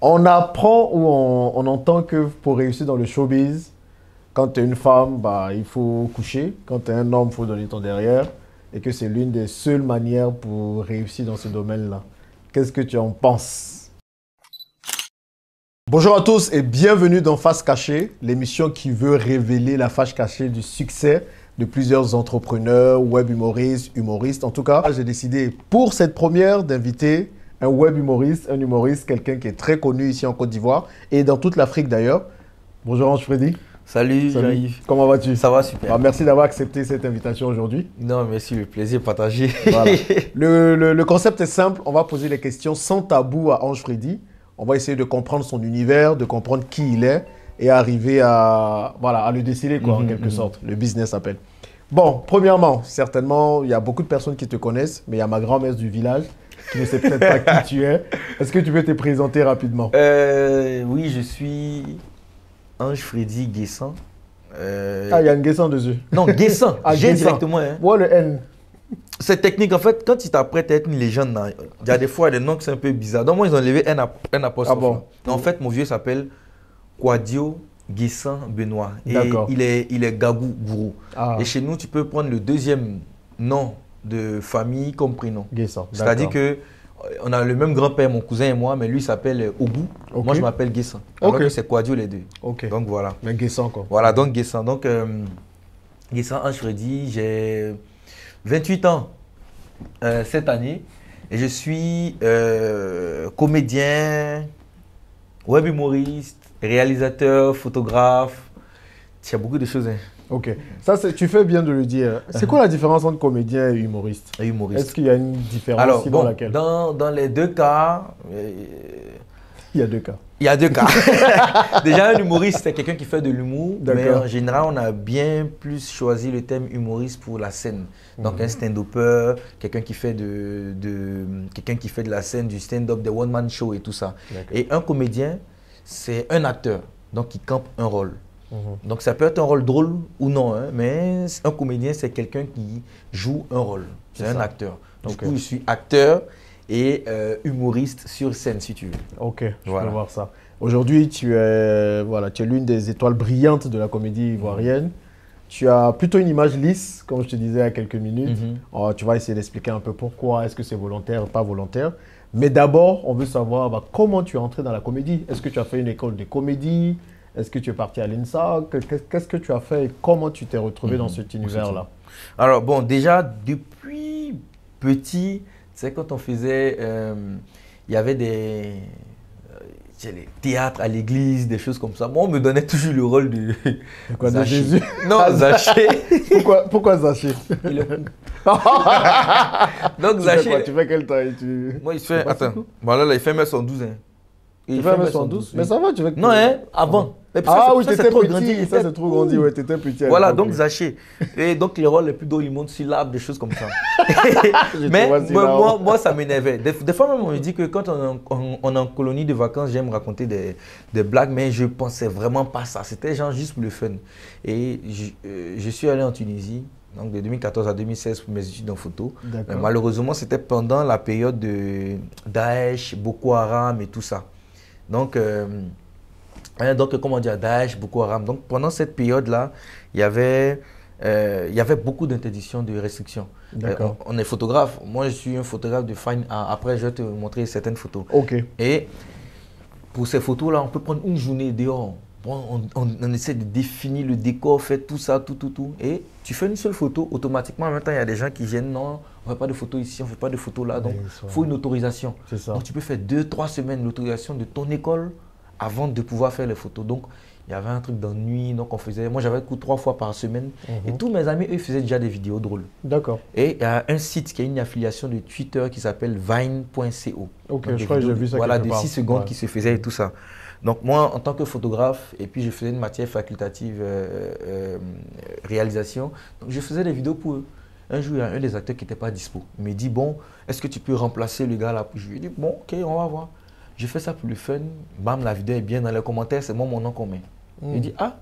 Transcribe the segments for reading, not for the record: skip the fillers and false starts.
On apprend ou on entend que pour réussir dans le showbiz, quand tu es une femme, bah, il faut coucher. Quand tu es un homme, il faut donner ton derrière. Et que c'est l'une des seules manières pour réussir dans ce domaine-là. Qu'est-ce que tu en penses? Bonjour à tous et bienvenue dans Face Cachée, l'émission qui veut révéler la face cachée du succès de plusieurs entrepreneurs, web humoristes. En tout cas, j'ai décidé pour cette première d'inviter un web humoriste, quelqu'un qui est très connu ici en Côte d'Ivoire et dans toute l'Afrique d'ailleurs. Bonjour Ange Freddy. Salut Jean-Yves. Comment vas-tu? Ça va super. Merci d'avoir accepté cette invitation aujourd'hui. Non, merci, le plaisir partagé. Voilà. Le concept est simple, on va poser les questions sans tabou à Ange Freddy. On va essayer de comprendre son univers, de comprendre qui il est et arriver à le déceler en quelque sorte. Le business appelle. Bon, premièrement, certainement, il y a beaucoup de personnes qui te connaissent, mais il y a ma grand-mère du village qui ne sait peut-être pas qui tu es. Est-ce que tu peux te présenter rapidement? Oui, je suis Ange Freddy Guessant. Ah, il y a une Guessant dessus. Non, Guessant. Ah, J'ai Guessant. directement. Hein. Ouais, le N. C'est technique. En fait, quand tu t'apprêtes à être une légende, il y a des fois des noms qui sont un peu bizarres. Donc, moi, ils ont enlevé un apostrophe. Ah bon? En fait, mon vieux s'appelle Kwadio Guessant Benoît. Et il est Gagou Gourou. Ah. Et chez nous, tu peux prendre le deuxième nom de famille comme prénom. Guessant. C'est-à-dire que on a le même grand-père, mon cousin et moi, mais lui s'appelle Obou. Okay. Moi, je m'appelle Guessant. Alors que c'est Kwadio les deux. Okay. Donc voilà. Mais Guessant quoi. Voilà, donc Guessant. Donc Guessant Ange Freddy, j'ai 28 ans cette année et je suis comédien, web humoriste, réalisateur, photographe. Il y a beaucoup de choses. Hein. Ok. Ça, tu fais bien de le dire. C'est quoi la différence entre comédien et humoriste? Est-ce qu'il y a une différence? Alors, dans laquelle? Dans les deux cas... Il y a deux cas. Il y a deux cas. Déjà, un humoriste, c'est quelqu'un qui fait de l'humour. Mais en général, on a bien plus choisi le thème humoriste pour la scène. Donc, un stand-upper, quelqu'un qui fait quelqu'un qui fait de la scène, du stand-up, des one-man show et tout ça. Et un comédien, c'est un acteur, donc qui campe un rôle. Donc ça peut être un rôle drôle ou non, hein, mais un comédien, c'est quelqu'un qui joue un rôle. C'est un acteur. Donc du coup, je suis acteur et humoriste sur scène, si tu veux. Ok, je peux voir ça. Aujourd'hui, tu es l'une des étoiles brillantes de la comédie ivoirienne. Tu as plutôt une image lisse, comme je te disais il y a quelques minutes. Alors, tu vas essayer d'expliquer un peu pourquoi, est-ce que c'est volontaire ou pas volontaire. Mais d'abord, on veut savoir comment tu es entré dans la comédie. Est-ce que tu as fait une école de comédie? Est-ce que tu es parti à l'INSA? Qu'est-ce que tu as fait et comment tu t'es retrouvé dans cet univers-là? Alors bon, déjà depuis petit, tu sais, quand on faisait, il y avait des théâtres à l'église, des choses comme ça. Moi, on me donnait toujours le rôle de quoi, de Jésus? Non, Zaché. Pourquoi Zaché? Donc Zaché. Tu fais quel temps? Moi, il fait, attends, voilà, là, il fait 1m112. Hein. Il fait 1m112? Mais ça va, tu veux que... Non, hein, avant. Ah oui, t'étais petit, ça c'est trop grandi, ouais, t'étais petit. Voilà, donc Zaché. Et donc les rôles les plus drôles, ils montent sur l'arbre, des choses comme ça. Mais moi, ça m'énervait. Des fois même, on me dit que quand on est en colonie de vacances, j'aime raconter des blagues, mais je pensais vraiment pas ça. C'était genre juste pour le fun. Et je suis allé en Tunisie, donc de 2014 à 2016 pour mes études en photo. Mais malheureusement, c'était pendant la période de Daesh, Boko Haram et tout ça. Donc, comment dire, Daesh, Boko Haram. Donc, pendant cette période-là, il y avait beaucoup d'interdictions, de restrictions. On est photographe. Moi, je suis un photographe de fine art. Après, je vais te montrer certaines photos. Ok. Et pour ces photos-là, on peut prendre une journée dehors. Bon, on essaie de définir le décor, faire tout ça, tout. Et tu fais une seule photo, automatiquement, en même temps, il y a des gens qui gênent. Non, on ne fait pas de photos ici, on ne fait pas de photos là. Donc, il faut une autorisation. C'est ça. Donc, tu peux faire 2-3 semaines l'autorisation de ton école avant de pouvoir faire les photos. Donc, il y avait un truc d'ennui. Donc, moi, j'avais cours 3 fois par semaine. Et tous mes amis, eux, faisaient déjà des vidéos drôles. D'accord. Et il y a un site qui a une affiliation de Twitter qui s'appelle Vine.co. Ok, donc, je crois que j'ai vu ça. Voilà, de 6 secondes qui se faisaient et tout ça. Donc, moi, en tant que photographe, et puis je faisais une matière facultative réalisation, donc je faisais des vidéos pour eux. Un jour, il y a un des acteurs qui n'était pas dispo. Il me dit, bon, est-ce que tu peux remplacer le gars là? Je lui ai dit, bon, ok, on va voir. Je fais ça pour le fun. Bam, la vidéo est bien dans les commentaires, c'est moi mon nom qu'on met. Il dit, ah,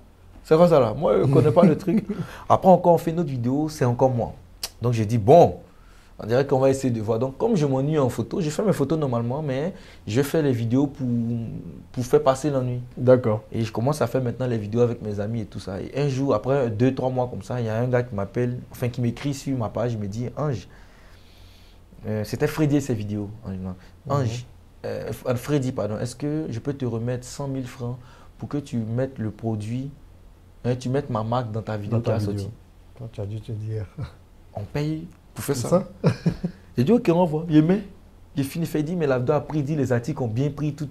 c'est quoi ça là? Moi, je ne connais pas le truc. Après, encore, on fait une autre vidéo, c'est encore moi. Donc, j'ai dit, bon, On dirait qu'on va essayer de voir. Donc, comme je m'ennuie en photo, je fais mes photos normalement, mais je fais les vidéos pour faire passer l'ennui. D'accord. Et je commence à faire maintenant les vidéos avec mes amis et tout ça. Et un jour, après 2-3 mois comme ça, il y a un gars qui m'appelle, enfin qui m'écrit sur ma page, il me dit, Ange, c'était Freddy ces vidéos. Ange, Freddy, pardon, est-ce que je peux te remettre 100 000 francs pour que tu mettes le produit, tu mettes ma marque dans ta vidéo qui a sorti. Toi, tu as dû te dire. On paye pour faire ça. J'ai dit, ok, on voit. Il met. J'ai fini, fait dire, mais la vidéo a pris, dit, les articles ont bien pris, tout.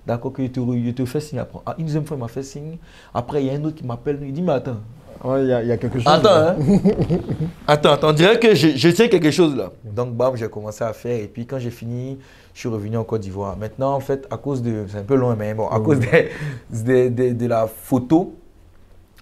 D'accord, que je te fais signe après. Une deuxième fois, il m'a fait signe. Après, il y a un autre qui m'appelle, il dit, mais attends. Ouais, il y a quelque chose. Attends, hein. Attends, on dirait que je tiens quelque chose là. Donc, bam, j'ai commencé à faire. Et puis, quand j'ai fini, je suis revenu en Côte d'Ivoire. Maintenant, en fait, à cause de. C'est un peu loin, mais bon, à cause de la photo,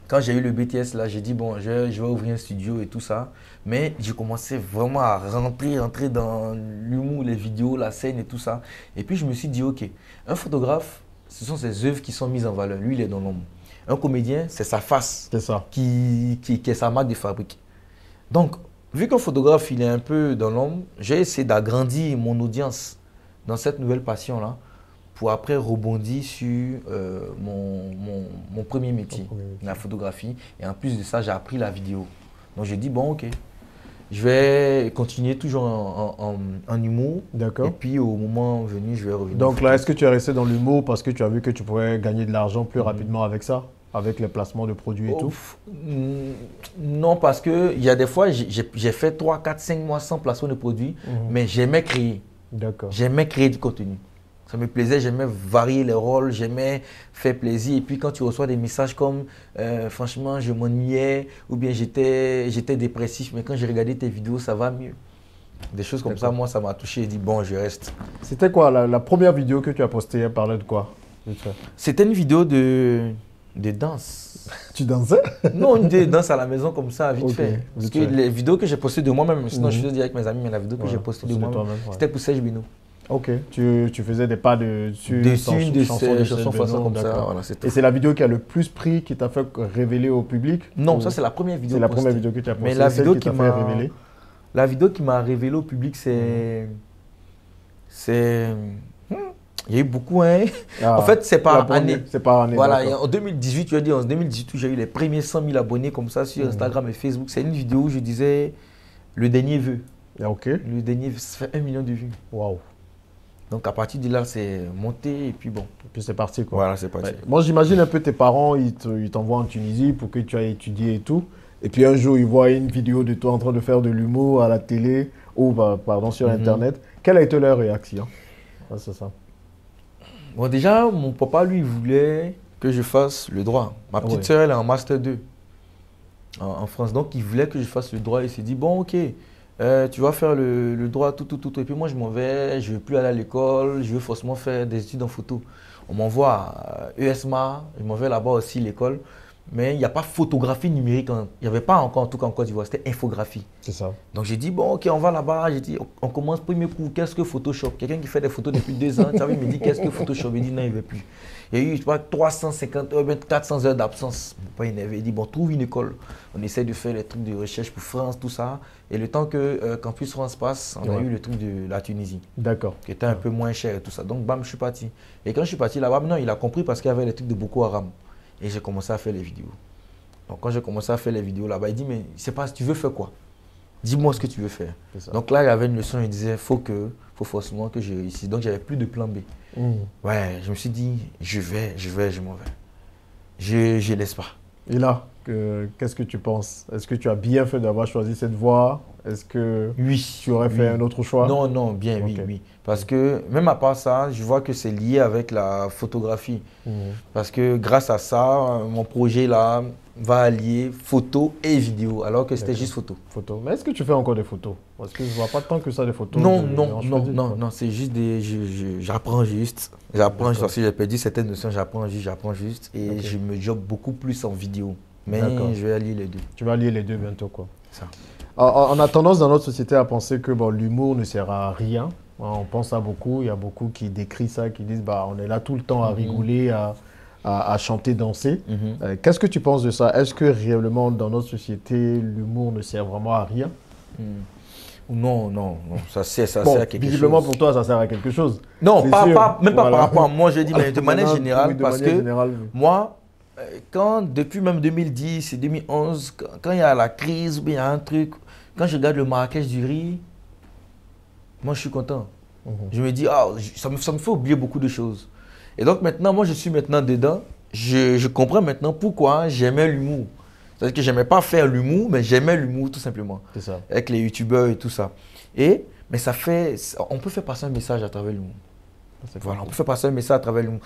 quand j'ai eu le BTS là, j'ai dit, bon, je vais ouvrir un studio et tout ça. Mais j'ai commencé vraiment à rentrer dans l'humour, les vidéos, la scène et tout ça. Et puis, je me suis dit, ok, un photographe, ce sont ses œuvres qui sont mises en valeur. Lui, il est dans l'ombre. Un comédien, c'est sa face qui est sa marque de fabrique. Donc, vu qu'un photographe, il est un peu dans l'ombre, j'ai essayé d'agrandir mon audience dans cette nouvelle passion-là pour après rebondir sur mon premier métier, la photographie. Et en plus de ça, j'ai appris la vidéo. Donc, j'ai dit, bon, ok, je vais continuer toujours en humour. D'accord. Et puis, au moment venu, je vais revenir. Donc là, est-ce que tu es resté dans l'humour parce que tu as vu que tu pourrais gagner de l'argent plus rapidement avec ça, avec les placements de produits et tout? Non, parce qu'il y a des fois, j'ai fait 3, 4, 5 mois sans placement de produits, mais j'aimais créer. D'accord. J'aimais créer du contenu. Ça me plaisait, j'aimais varier les rôles, j'aimais faire plaisir. Et puis quand tu reçois des messages comme franchement, je m'ennuyais ou bien j'étais dépressif, mais quand j'ai regardé tes vidéos, ça va mieux. Des choses comme ça, moi, ça m'a touché et dit bon, je reste. C'était quoi la première vidéo que tu as postée? Elle parlait de quoi? C'était une vidéo de danse. Tu dansais? Non, une vidéo de danse à la maison comme ça, vite fait. Parce que les vidéos que j'ai postées de moi-même, sinon je faisais dire avec mes amis, mais la vidéo que j'ai postée de moi-même, c'était pour Serge Bino. Ok, tu faisais des pas dessus une de ces chansons comme ça. Voilà, et c'est la vidéo qui a le plus pris, qui t'a fait révéler au public? Non, ça c'est la première vidéo. C'est la première vidéo que tu as postée. Mais la vidéo qui m'a révélé. La vidéo qui m'a révélé au public, c'est. Il y a eu beaucoup, hein. En fait, c'est par année. C'est par année. Voilà, en 2018, tu as dit, en 2018, j'ai eu les premiers 100 000 abonnés comme ça sur Instagram et Facebook. C'est une vidéo où je disais le dernier vœu. Ok. Le dernier vœu, ça fait 1 million de vues. Waouh. Donc à partir de là, c'est monté et puis bon. Et puis c'est parti quoi. Voilà, c'est parti. Ouais. Moi, j'imagine un peu tes parents, ils t'envoient en Tunisie pour que tu ailles étudier et tout. Et puis un jour, ils voient une vidéo de toi en train de faire de l'humour à la télé ou pardon, sur Internet. Quelle a été leur réaction? C'est ça. Bon, déjà, mon papa, lui, voulait que je fasse le droit. Ma petite sœur, elle est en Master 2 en France. Donc, il voulait que je fasse le droit. Il s'est dit, bon, ok, tu vas faire le droit, tout. Et puis moi, je m'en vais, je ne veux plus aller à l'école, je veux forcément faire des études en photo. On m'envoie à ESMA, je m'en vais là-bas aussi, l'école. Mais il n'y a pas photographie numérique. Il n'y avait pas encore, en tout cas en Côte d'Ivoire, c'était infographie. C'est ça. Donc j'ai dit, bon, ok, on va là-bas. J'ai dit, on commence premier cours, qu'est-ce que Photoshop? Quelqu'un qui fait des photos depuis 2 ans, tu vois, il me dit, qu'est-ce que Photoshop? Il dit, non, il ne veut plus. Il y a eu, je sais pas, 350 heures, 400 heures d'absence. Mon père, il dit, bon, trouve une école. On essaie de faire les trucs de recherche pour France, tout ça. Et le temps que Campus France passe, on a eu le truc de la Tunisie. D'accord. Qui était un peu moins cher et tout ça. Donc, bam, je suis parti. Et quand je suis parti là-bas, maintenant, il a compris parce qu'il y avait les trucs de Boko Haram. Et j'ai commencé à faire les vidéos. Donc, quand j'ai commencé à faire les vidéos là-bas, il dit, mais je sais pas, tu veux faire quoi? Dis-moi ce que tu veux faire. Donc là, il y avait une leçon, il disait, faut forcément que je réussisse. Donc, j'avais plus de plan B. Ouais, je me suis dit, je m'en vais. Je laisse pas. Et là, qu'est-ce que tu penses? Est-ce que tu as bien fait d'avoir choisi cette voie? Est-ce que tu aurais fait un autre choix? Non, bien, oui. Parce que même à part ça, je vois que c'est lié avec la photographie. Parce que grâce à ça, mon projet là va allier photo et vidéo, alors que c'était juste photo. Mais est-ce que tu fais encore des photos? Parce que je ne vois pas tant que ça des photos. Non, c'est juste j'apprends juste. J'apprends juste parce que j'ai perdu certaines notions, j'apprends juste. Et je me job beaucoup plus en vidéo. Mais je vais allier les deux. Tu vas allier les deux bientôt, quoi. Ça. On a tendance dans notre société à penser que l'humour ne sert à rien. On pense à beaucoup, il y a beaucoup qui décrivent ça, qui disent on est là tout le temps à rigoler, à chanter, danser. Qu'est-ce que tu penses de ça? Est-ce que réellement dans notre société, l'humour ne sert vraiment à rien? Non, non, non, ça sert à quelque visiblement chose. pour toi, ça sert à quelque chose. Non, même pas Voilà. par rapport à moi, je dis, mais de manière générale, oui, de parce manière que générale, oui. moi, depuis même 2010 et 2011, quand il y a la crise ou bien il y a un truc, quand je regarde le Marrakech du riz, moi je suis content. Je me dis, ah, ça me fait oublier beaucoup de choses. Et donc maintenant, moi je suis maintenant dedans, je comprends maintenant pourquoi j'aimais l'humour. C'est-à-dire que j'aimais pas faire l'humour, mais j'aimais l'humour tout simplement. C'est ça. Avec les youtubeurs et tout ça. Mais on peut faire passer un message à travers l'humour. Voilà, on peut faire passer un message à travers l'humour.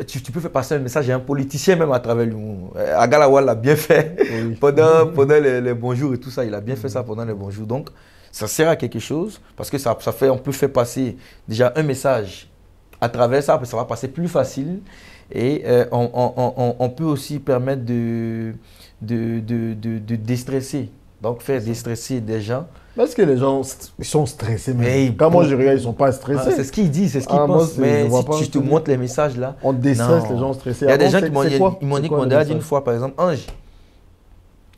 Tu peux faire passer un message à un politicien même à travers l'humour. Agalawal l'a bien fait pendant les bonjours et tout ça. Il a bien fait ça pendant les bonjours. Donc, ça sert à quelque chose parce que on peut faire passer déjà un message à travers ça, ça va passer plus facile. Et on peut aussi permettre de déstresser. Donc, faire déstresser des gens. Est-ce que les gens ils sont stressés quand moi je regarde, ils ne sont pas stressés. C'est ce qu'ils disent, c'est ce qu'ils pensent. Mais si tu te montres les messages là. On déstresse les gens stressés. Il y a des gens qui m'ont dit une fois, par exemple, Ange.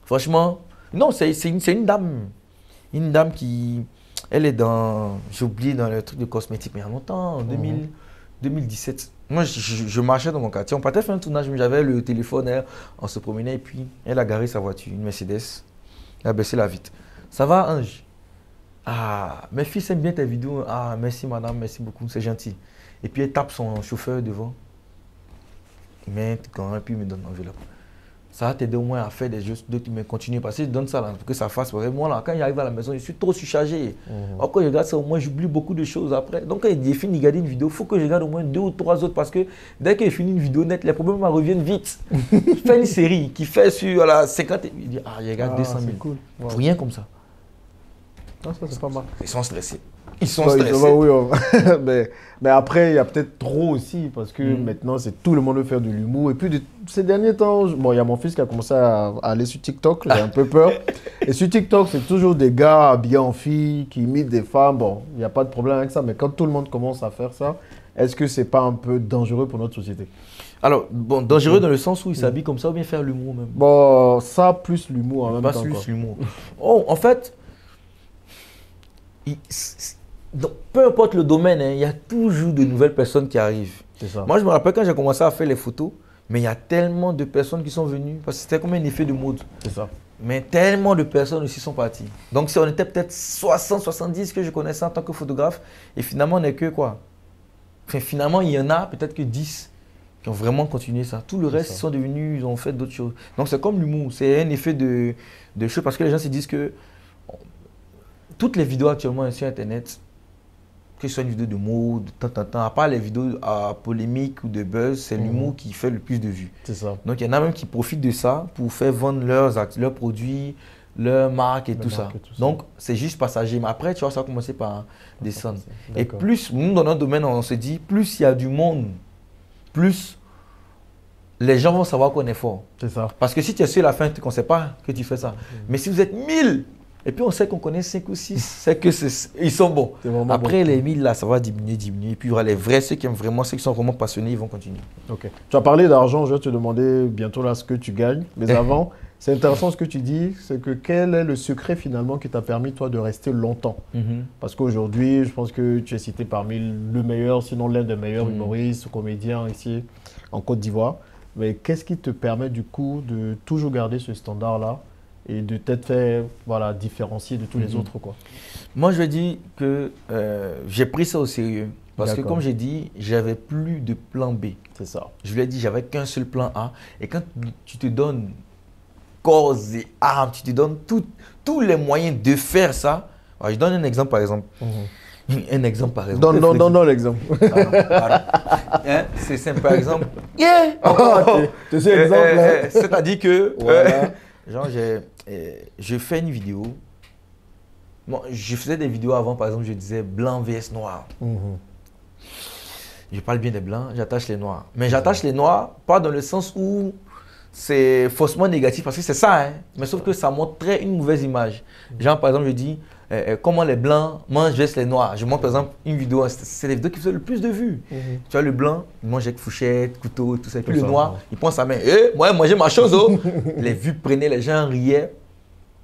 Franchement, non, c'est une dame. Une dame qui. Elle est dans. J'ai oublié dans le truc de cosmétique, mais il y a longtemps, en 2017. Moi, je marchais dans mon quartier. On partait faire un tournage, mais j'avais le téléphone, on se promenait et puis elle a garé sa voiture, une Mercedes. Elle a baissé la vitre. Ça va, Ange? Ah, mes fils aiment bien tes vidéos. Ah, merci madame, merci beaucoup, c'est gentil. Et puis elle tape son chauffeur devant. Il met un grand et puis il me donne l'enveloppe. Ça va t'aider au moins à faire des choses, mais continue parce que je donne ça là, pour que ça fasse. Moi là, quand j'arrive à la maison, je suis trop surchargé. Quand je regarde ça, au moins j'oublie beaucoup de choses après. Donc quand il finit de regarder une vidéo, il faut que je regarde au moins 2 ou 3 autres parce que dès qu'il finit une vidéo nette, les problèmes reviennent vite. Il fait une série qui fait sur 50 et il dit ah, il regarde 200 000. Cool. Pour rien comme ça. Non, ça c'est pas mal. Ils sont stressés. Ils sont stressés. Oui, mais après, il y a peut-être trop aussi, parce que maintenant, c'est tout le monde veut faire de l'humour. Et puis, ces derniers temps, il y a mon fils qui a commencé à aller sur TikTok, j'ai un peu peur. Et sur TikTok, c'est toujours des gars habillés en filles, qui imitent des femmes. Bon, il n'y a pas de problème avec ça, mais quand tout le monde commence à faire ça, est-ce que c'est pas un peu dangereux pour notre société? Alors, bon, dangereux dans le sens où ils s'habillent comme ça ou bien faire l'humour même? Bon, ça plus l'humour en même temps. Pas plus l'humour. Oh, en fait... Donc, peu importe le domaine, il y a toujours de nouvelles personnes qui arrivent. Ça. Moi, je me rappelle quand j'ai commencé à faire les photos, mais il y a tellement de personnes qui sont venues, parce que c'était comme un effet de mode. C'est ça. Mais tellement de personnes aussi sont parties. Donc, si on était peut-être 60, 70 que je connaissais en tant que photographe, et finalement, on n'est que quoi? Enfin, finalement, il y en a peut-être que 10 qui ont vraiment continué ça. Tout le reste, ils sont devenus, ils ont fait d'autres choses. Donc, c'est comme l'humour, c'est un effet de choses, parce que les gens se disent que toutes les vidéos actuellement sur Internet, que ce soit une vidéo de mots, de temps, à part les vidéos à polémique ou de buzz, c'est l'humour qui fait le plus de vues. C'est ça. Donc, il y en a même qui profitent de ça pour faire vendre leurs produits, leurs marques et tout ça. Donc, c'est juste passager. Mais après, tu vois, ça va commencer par descendre. Et plus, nous, dans notre domaine, on se dit, plus il y a du monde, plus les gens vont savoir qu'on est fort. C'est ça. Parce que si tu es sur la fin, tu ne sais pas que tu fais ça. Mais si vous êtes 1000, et puis on sait qu'on connaît 5 ou 6, c'est que ils sont bons. Après les 1000 là, ça va diminuer. Et puis il y aura les vrais, ceux qui aiment vraiment, ceux qui sont vraiment passionnés, ils vont continuer. Ok. Tu as parlé d'argent, je vais te demander bientôt là ce que tu gagnes. Mais avant, c'est intéressant ce que tu dis, c'est que quel est le secret finalement qui t'a permis toi de rester longtemps? Parce qu'aujourd'hui, je pense que tu es cité parmi le meilleur, sinon l'un des meilleurs humoristes, comédiens ici en Côte d'Ivoire. Mais qu'est-ce qui te permet du coup de toujours garder ce standard-là et de t'être fait différencier de tous les autres quoi? Moi, je dis que j'ai pris ça au sérieux. Parce que comme j'ai dit, j'avais plus de plan B. C'est ça. Je lui ai dit, j'avais qu'un seul plan A. Et quand tu te donnes corps et âme, tu te donnes tous les moyens de faire ça. Alors, je donne un exemple par exemple. Un exemple par exemple. Donne l'exemple. C'est simple par exemple. Tu sais l'exemple. C'est-à-dire que voilà. genre je fais une vidéo. Bon, je faisais des vidéos avant, par exemple, je disais blanc vs noir. Je parle bien des blancs, j'attache les noirs. Mais j'attache les noirs pas dans le sens où c'est faussement négatif, parce que c'est ça, hein. Mais sauf que ça montrait une mauvaise image. Genre, par exemple, je dis comment les blancs mangent vs les noirs. Je montre par exemple une vidéo, c'est les vidéos qui faisaient le plus de vues. Tu vois, le blanc, il mange avec fourchette, couteau, tout ça. Et puis le noir, il prend sa main. Moi, j'ai mangé ma chose. Les vues prenaient, les gens riaient.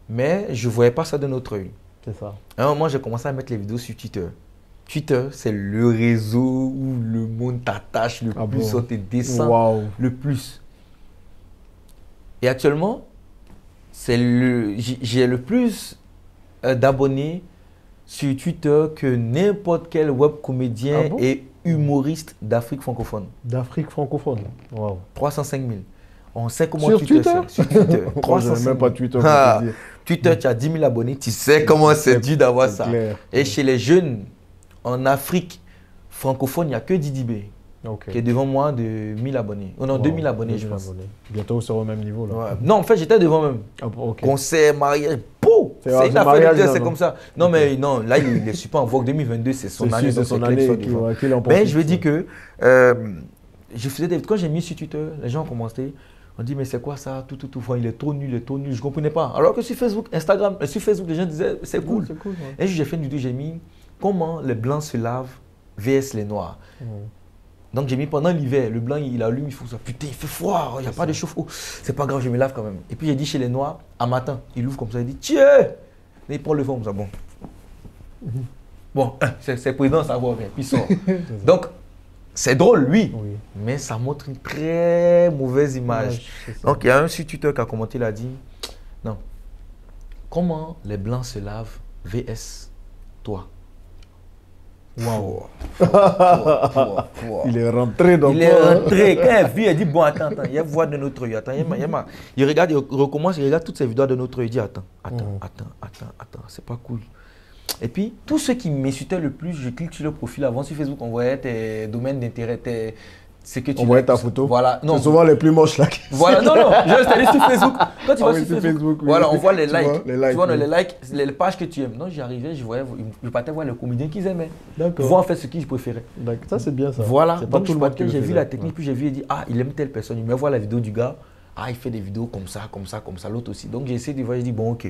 Mais je ne voyais pas ça de notre œil. C'est ça. À un moment, j'ai commencé à mettre les vidéos sur Twitter. Twitter, c'est le réseau où le monde t'attache le plus, on te descend le plus. Et actuellement, j'ai le plus d'abonnés sur Twitter que n'importe quel web comédien et humoriste d'Afrique francophone. D'Afrique francophone. Wow. 305 000. On sait comment sur Twitter sur Twitter. 305 000. Même pas Twitter. Twitter, tu as 10 000 abonnés, tu sais comment c'est dur d'avoir ça. Clair. Et chez les jeunes, en Afrique francophone, il n'y a que Didi B. Qui est devant moi de 1000 abonnés. Oh non, 2000 abonnés, je pense. Bientôt, c'est au même niveau. Là. Ouais. Non, en fait, j'étais devant même. Concert, mariage, pou! C'est une affaire de c'est comme ça. Non, mais non, là, il est super en vogue. 2022, c'est son année. C'est son année mais je veux dire que je faisais quand j'ai mis sur Twitter, les gens ont commencé. On dit, mais c'est quoi ça? Tout. Il est trop nul, Je ne comprenais pas. Alors que sur Facebook, Instagram, sur Facebook, les gens disaient, c'est cool. Et j'ai fait une vidéo, j'ai mis comment les blancs se lavent vs les noirs. Donc j'ai mis pendant l'hiver, le blanc il allume, il faut ça. Putain, il fait froid, il n'y a pas de chauffe-eau. C'est pas grave, je me lave quand même. Et puis j'ai dit chez les noirs, à matin, il ouvre comme ça, il dit tiens! Et il prend le vent comme ça, bon. Bon, c'est président, ça va, puis il sort. Donc, c'est drôle, lui, mais ça montre une très mauvaise image. Donc il y a un sur Twitter qui a commenté, il a dit non. Comment les blancs se lavent vs toi? Wow. Il est rentré dans Il est rentré. Quand il vit, il dit bon, attends, il y a voix de notre œil. Attends, il regarde, il recommence, il regarde toutes ces vidéos de notre œil. Il dit attends, c'est pas cool. Et puis, tous ceux qui m'insultaient le plus, je clique sur le profil avant sur Facebook, on voyait tes domaines d'intérêt, on voyait ta photo. Voilà. C'est souvent les plus moches là. Voilà, non, je t'ai dit sur Facebook. Quand tu vas sur Facebook, voilà, on voit les likes. Tu vois, les likes, les pages que tu aimes. Donc j'arrivais, je partais voir les comédiens qu'ils aimaient. D'accord. Voir en fait ce qu'ils préféraient. Ça c'est bien ça. Voilà. Donc j'ai vu la technique, puis j'ai vu et dit il aime telle personne. Il me voit la vidéo du gars. Il fait des vidéos comme ça. L'autre aussi. Donc j'ai essayé de voir, j'ai dit bon ok.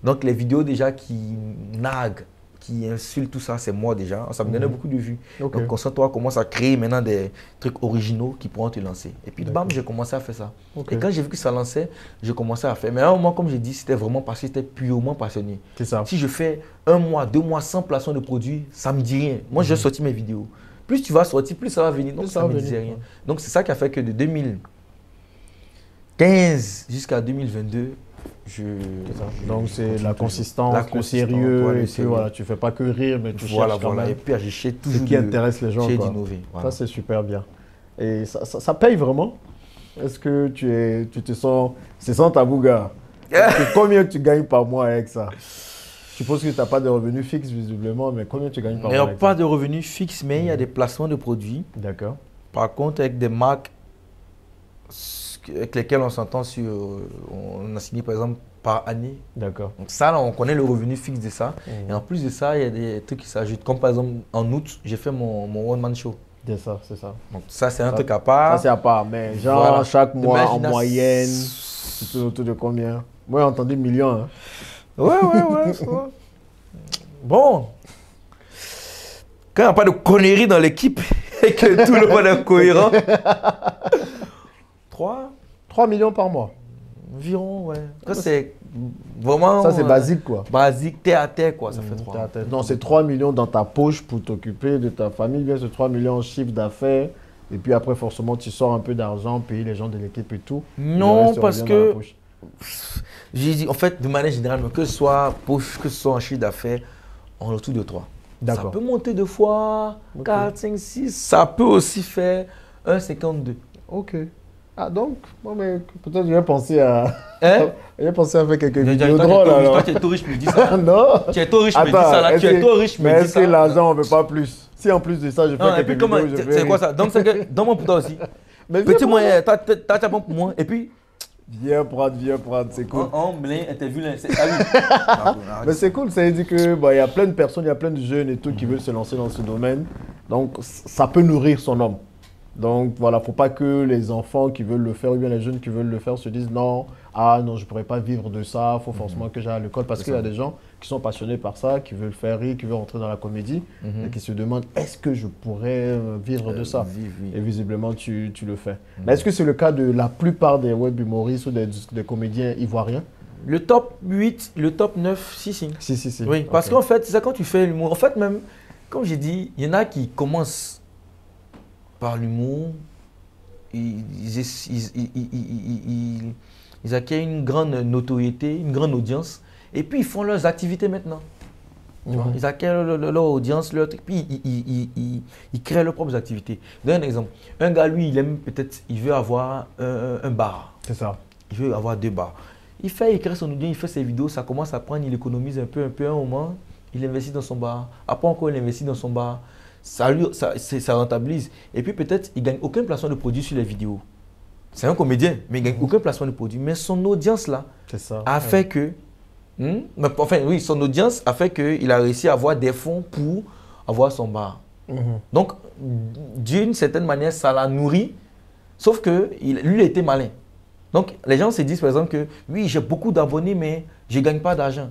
Donc les vidéos déjà qui naguent, qui insulte tout ça, c'est moi déjà. Ça me donnait beaucoup de vues. Donc, comme ça, toi, commence à créer maintenant des trucs originaux qui pourront te lancer. Et puis, bam, j'ai commencé à faire ça. Et quand j'ai vu que ça lançait, j'ai commencé à faire. Mais à un moment, comme j'ai dit, c'était vraiment parce que j'étais purement passionné. C'est ça. Si je fais 1 mois, 2 mois sans placement de produit, ça ne me dit rien. Moi, j'ai sorti mes vidéos. Plus tu vas sortir, plus ça va venir. Donc, ça ne me disait rien. Donc, c'est ça qui a fait que de 2015 jusqu'à 2022, donc c'est la consistance, le sérieux, et puis voilà, tu ne fais pas que rire, mais tu cherches quand même. Et puis j'essaie toujours ce qui intéresse les gens. D'innover. Voilà. Ça c'est super bien. Et ça paye vraiment? Est-ce que tu te sens, c'est sans tabou gars? Combien tu gagnes par mois avec ça? Je suppose que tu n'as pas de revenus fixes visiblement, mais combien tu gagnes par mois? Il n'y a pas de revenus fixes, mais il y a des placements de produits. D'accord. Par contre, avec des marques avec lesquels on s'entend sur, on a signé par exemple par année. D'accord. Donc ça, là, on connaît le revenu fixe de ça. Et en plus de ça, il y a des trucs qui s'ajoutent. Comme par exemple, en août, j'ai fait mon one-man show. C'est ça, c'est ça. Donc ça, c'est un truc à part. Ça, c'est à part. Mais genre, voilà. Chaque mois, en moyenne, c'est autour de combien? Moi, j'ai entendu millions. Hein. Ouais, ça va. Bon. Quand il n'y a pas de conneries dans l'équipe et que tout le monde est cohérent. 3 millions par mois. Environ, ouais. C'est vraiment. Ça, c'est basique, quoi. Basique, terre à terre, quoi. Ça fait 3. Non, c'est 3 millions dans ta poche pour t'occuper de ta famille. Bien, c'est 3 millions en chiffre d'affaires. Et puis après, forcément, tu sors un peu d'argent, payer les gens de l'équipe et tout. Non, parce que. J'ai dit, en fait, de manière générale, que ce soit poche, que ce soit en chiffre d'affaires, on est autour de 3. Ça peut monter 2 fois, 4, 5, 6. Ça peut aussi faire 1,52. Ok. Ah donc, bon, mais peut-être je vais penser à... j'ai pensé à faire quelques vidéos drôles. Toi, tu es trop riche, me dis ça. Non. Tu es trop riche, me dis ça. Là, tu es trop riche, me dis ça. Mais est-ce que l'argent, on ne veut pas plus? Si en plus de ça, je fais quelques vidéos, je fais... C'est quoi ça? Donc, donne-moi pour toi aussi. Petit moyen, t'as bon pour moi. Et puis... Viens prendre, c'est cool. Interview, mais c'est cool, ça veut dire que y a plein de personnes, il y a plein de jeunes et tout qui veulent se lancer dans ce domaine. Donc, ça peut nourrir son homme. Donc voilà, il ne faut pas que les enfants qui veulent le faire ou bien les jeunes qui veulent le faire se disent non, je ne pourrais pas vivre de ça, il faut forcément que j'aille à l'école. Parce qu'il y a des gens qui sont passionnés par ça, qui veulent faire rire, qui veulent rentrer dans la comédie et qui se demandent est-ce que je pourrais vivre de ça? Et visiblement, tu le fais. Mais est-ce que c'est le cas de la plupart des web humoristes ou des comédiens ivoiriens? Le top 8, le top 9, si. Si. Oui, parce qu'en fait, c'est ça quand tu fais l'humour. En fait, même, comme j'ai dit, il y en a qui commencent par l'humour, ils acquièrent une grande notoriété, une grande audience, et puis ils font leurs activités maintenant. Ils acquièrent leur audience, puis ils créent leurs propres activités. Je donne un exemple. Un gars, lui, il veut avoir un bar. C'est ça. Il veut avoir 2 bars. Il crée son audience, il fait ses vidéos, ça commence à prendre, il économise un peu, un moment, il investit dans son bar. Après encore, il investit dans son bar. Ça rentabilise. Et puis peut-être, il ne gagne aucun placement de produit sur les vidéos. C'est un comédien, mais il ne gagne aucun placement de produit. Mais son audience là a fait que... son audience a fait qu'il a réussi à avoir des fonds pour avoir son bar. Donc, d'une certaine manière, ça l'a nourri, sauf que lui, il était malin. Donc, les gens se disent par exemple que oui, j'ai beaucoup d'abonnés, mais je ne gagne pas d'argent.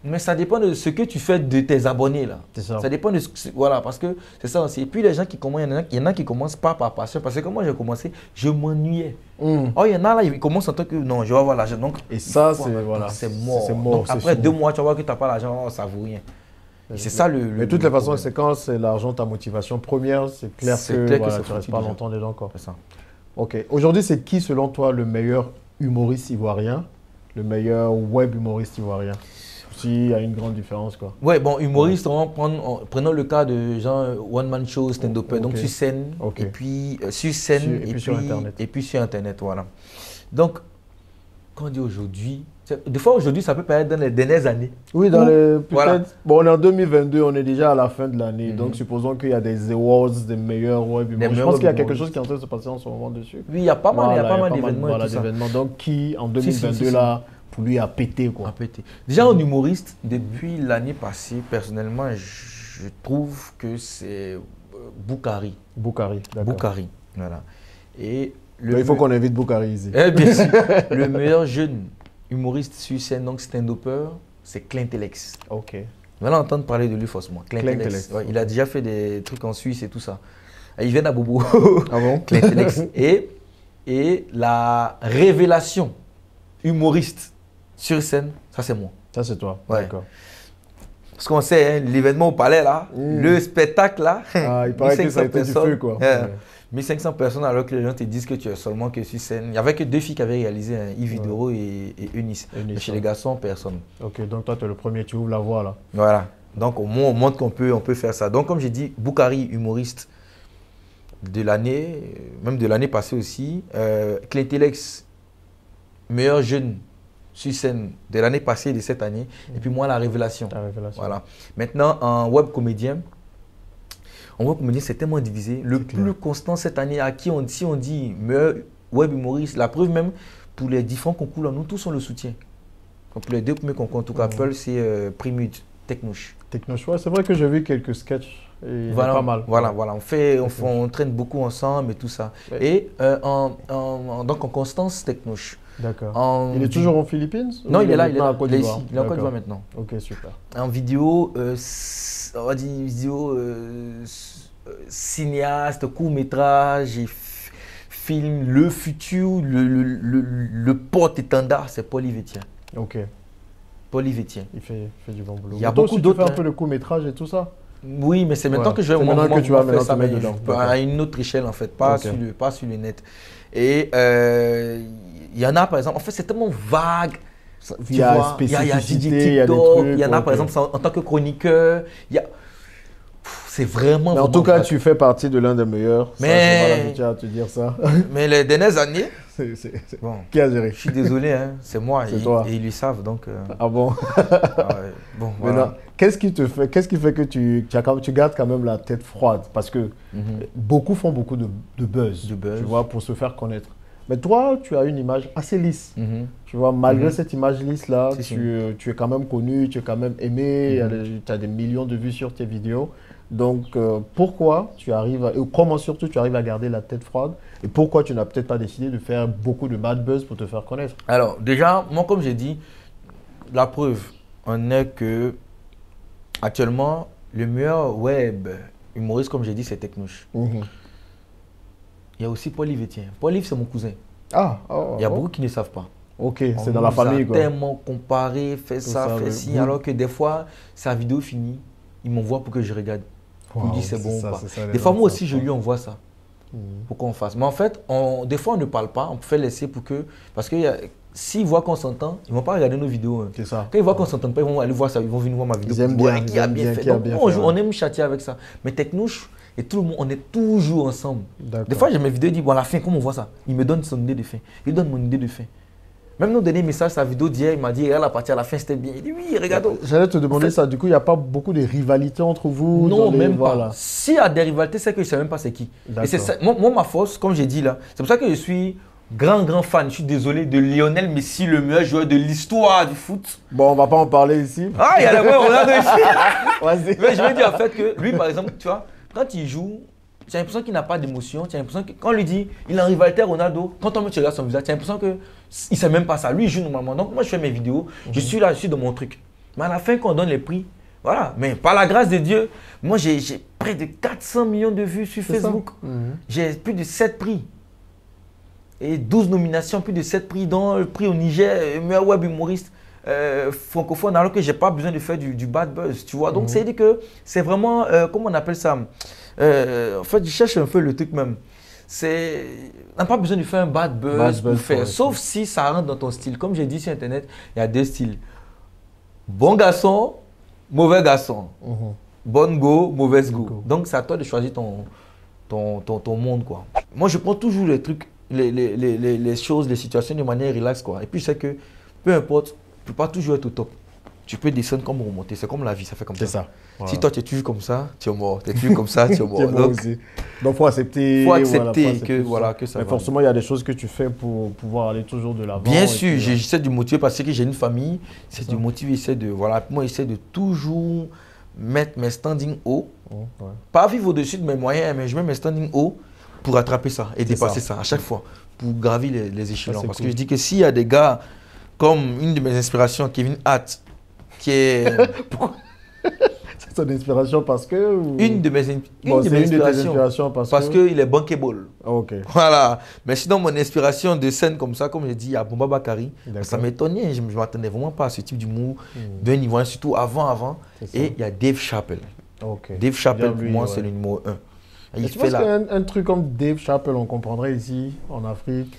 Mais ça dépend de ce que tu fais de tes abonnés là. Ça dépend de voilà, parce que c'est ça aussi. Et puis les gens qui commencent, il y en a qui commencent pas par passion. Parce que quand moi j'ai commencé, je m'ennuyais. Oh, il y en a là, ils commencent en tant que non, je vais avoir l'argent. Donc, et ça, c'est mort. Donc, après 2 mois, tu vas voir que tu n'as pas l'argent, ça ne vaut rien. C'est ça le. Mais de toutes les façons, c'est quand c'est l'argent, ta motivation première, c'est clair que voilà, tu ne restes pas longtemps dedans encore. C'est ça. Ok. Aujourd'hui, c'est qui selon toi le meilleur humoriste ivoirien, le meilleur web humoriste ivoirien? S'il y a une grande différence, quoi. Ouais, bon, humoriste, prenons le cas de genre one man show, stand-up, donc sur scène, et puis sur scène, et puis sur Internet. Et puis sur Internet, voilà. Donc, quand on dit aujourd'hui, des fois aujourd'hui, ça peut paraître dans les dernières années. Oui, dans les peut-être. Bon, on est en 2022, on est déjà à la fin de l'année, donc supposons qu'il y a des awards des meilleurs web humoristes. Je pense qu'il y a quelque chose qui est en train de se passer en ce moment dessus. Oui, il y a pas mal, d'événements. Voilà, d'événements. Donc, qui en 2022 là, pour lui a pété, quoi. A pété. Déjà, en humoriste, depuis l'année passée, personnellement, je trouve que c'est Boukari. Boukari, d'accord. Boukari, voilà. Et donc, il faut qu'on invite Boukari ici. Bien sûr. Le meilleur jeune humoriste sur scène, donc stand-upper, c'est Clintelex. Ok. On va entendre parler de lui forcément. Clintelex. Ouais, il a déjà fait des trucs en Suisse et tout ça. Il vient d'Abobo. Ah bon? Clintelex. Et la révélation humoriste sur scène, ça c'est moi. Ça c'est toi, ouais. D'accord. Parce qu'on sait, hein, l'événement au palais là, le spectacle là, il paraît que ça a été du feu, quoi. 1500 personnes alors que les gens te disent que tu es seulement que sur scène. Il n'y avait que 2 filles qui avaient réalisé, Yves Vidoro et Eunice. Mais chez les garçons, personne. Ok, donc toi tu es le premier, tu ouvres la voie là. Voilà, donc au moins on montre qu'on peut faire ça. Donc comme j'ai dit, Boukari, humoriste de l'année, même de l'année passée aussi. Clintelex, meilleur jeune sur scène de l'année passée et de cette année. Et puis moi, la révélation. Voilà. Maintenant, en web comédien, c'est tellement divisé. Le plus constant cette année, à qui si on dit meilleur web humoriste, la preuve même, pour les différents concours, là, nous tous on le soutient. Donc, pour les 2 premiers concours, en tout cas, Apple, c'est Primud, Technouche. Technouche, ouais, c'est vrai que j'ai vu quelques sketchs. Et voilà, pas mal. Voilà. On traîne beaucoup ensemble et tout ça. Ouais. Et donc en Constance, Technouche. D'accord. Il est toujours en Philippines? Non, il est là, il est là. Il est ici, il est en Côte d'Ivoire maintenant. Ok, super. En vidéo, on va dire vidéo cinéaste, court-métrage, film, le futur, le porte-étendard, c'est Paul Yvetien. Ok. Paul Yvetien. Il fait du bon boulot. Il y a beaucoup d'autres. Tu fais un peu de court-métrage et tout ça? Oui, mais c'est maintenant que je vais faire ça, mais à une autre échelle en fait, pas sur le net. Et il y en a par exemple, en fait c'est tellement vague. Il y a spécificité, il y a des trucs. Il y en a par exemple en tant que chroniqueur, c'est vraiment. Mais en tout cas, tu fais partie de l'un des meilleurs. Mais je à te dire ça. Mais les dernières années. Bon. Qui a géré? Je suis désolé, hein, c'est moi. Toi. Et ils le savent donc. Ah bon? Bon, voilà. Qu'est-ce qui fait que tu gardes quand même la tête froide? Parce que beaucoup font beaucoup de buzz, tu vois, pour se faire connaître. Mais toi, tu as une image assez lisse. Tu vois, malgré cette image lisse-là, tu es quand même connu, tu es quand même aimé, tu as des millions de vues sur tes vidéos. Donc, pourquoi tu arrives comment surtout tu arrives à garder la tête froide? Et pourquoi tu n'as peut-être pas décidé de faire beaucoup de bad buzz pour te faire connaître? Alors, déjà, moi, comme j'ai dit, la preuve en est que actuellement, le meilleur web humoriste, comme j'ai dit, c'est Technouche. Il y a aussi Paul Yvetien. Paul Yves, c'est mon cousin. Il y a beaucoup qui ne savent pas. Ok, c'est dans la famille quoi. Tellement comparé, fait ça, fait ci, alors que des fois, sa vidéo finie, il m'envoie pour que je regarde. Il me dit c'est bon ou pas. Des fois, moi aussi, je lui envoie ça. Pour qu'on fasse. Mais en fait, des fois, on ne parle pas, on peut laisser pour que. Parce que s'ils voient qu'on s'entend, ils ne vont pas regarder nos vidéos. Hein. C'est ça. Quand ils voient qu'on ne s'entend pas, ils vont aller voir ça, ils vont venir voir ma vidéo. Ils aiment bien. Qui a bien fait. Donc, on aime châtier avec ça. Mais Technouche et tout le monde, on est toujours ensemble. Des fois, j'ai mes vidéos, ils disent, bon, à la fin, comment on voit ça? Il me donne son idée de fin. Il donne mon idée de fin. Même nos derniers messages, sa vidéo d'hier, il m'a dit, la partie à la fin, c'était bien. Il dit, oui, regarde. J'allais te demander ça. Du coup, il n'y a pas beaucoup de rivalité entre vous? Non, même pas. S'il y a des rivalités, c'est que je ne sais même pas c'est qui. Et c'est ça. Moi, ma force, comme j'ai dit là, c'est pour ça que je suis grand fan, je suis désolé, de Lionel Messi, le meilleur joueur de l'histoire du foot. Bon, on ne va pas en parler ici. Ah, il y a le Ronaldo ici. Mais je veux dire en fait que lui, par exemple, tu vois, quand il joue, tu as l'impression qu'il n'a pas d'émotion. Tu as l'impression que quand on lui dit il est en rivalité à Ronaldo, quand tu regardes son visage, tu as l'impression qu'il ne sait même pas ça. Lui, il joue normalement. Donc, moi, je fais mes vidéos, je suis là, je suis dans mon truc. Mais à la fin, quand on donne les prix, voilà. Mais par la grâce de Dieu, moi, j'ai près de 400 millions de vues sur Facebook. J'ai plus de 7 prix. Et 12 nominations, plus de 7 prix, dont le prix au Niger, meilleur web humoriste francophone, alors que je n'ai pas besoin de faire du bad buzz, tu vois. Donc, c'est-à-dire que c'est vraiment, comment on appelle ça? En fait, je cherche un peu le truc même. On n'a pas besoin de faire un bad buzz pour faire, sauf si ça rentre dans ton style. Comme j'ai dit sur Internet, il y a 2 styles. Bon garçon, mauvais garçon. Bonne go, mauvaise go. Donc, c'est à toi de choisir ton monde, quoi. Moi, je prends toujours les trucs, les choses, les situations de manière relax, quoi. Et puis, je sais que peu importe, tu ne peux pas toujours être au top. Tu peux descendre comme remonter. C'est comme la vie, ça fait comme ça. C'est ça. Voilà. Si toi, tu es toujours comme ça, tu es mort. Tu es toujours comme ça, tu es mort. Donc, il faut accepter. Il faut accepter que ça mais va. Forcément, il y a des choses que tu fais pour pouvoir aller toujours de l'avant. Bien sûr, j'essaie de motiver parce que j'ai une famille. J'essaie de motiver, moi, j'essaie de toujours mettre mes standings hauts. Pas vivre au-dessus de mes moyens, mais je mets mes standings hauts pour attraper ça et dépasser ça à chaque fois, pour gravir les échelons. Parce que je dis que s'il y a des gars comme une de mes inspirations, Kevin Hart, qui est... C'est ton inspiration parce que... Une de mes inspirations parce qu'il est bankable. Ok. Voilà. Mais sinon, mon inspiration de scène comme ça, comme je dis, il y a Bomba Bakari. Ça m'étonnait, je ne m'attendais vraiment pas à ce type d'humour d'un niveau, surtout avant. Et il y a Dave Chappelle. Dave Chappelle, pour moi, c'est le numéro 1. Tu penses qu'un truc comme Dave Chappelle, on comprendrait ici, en Afrique?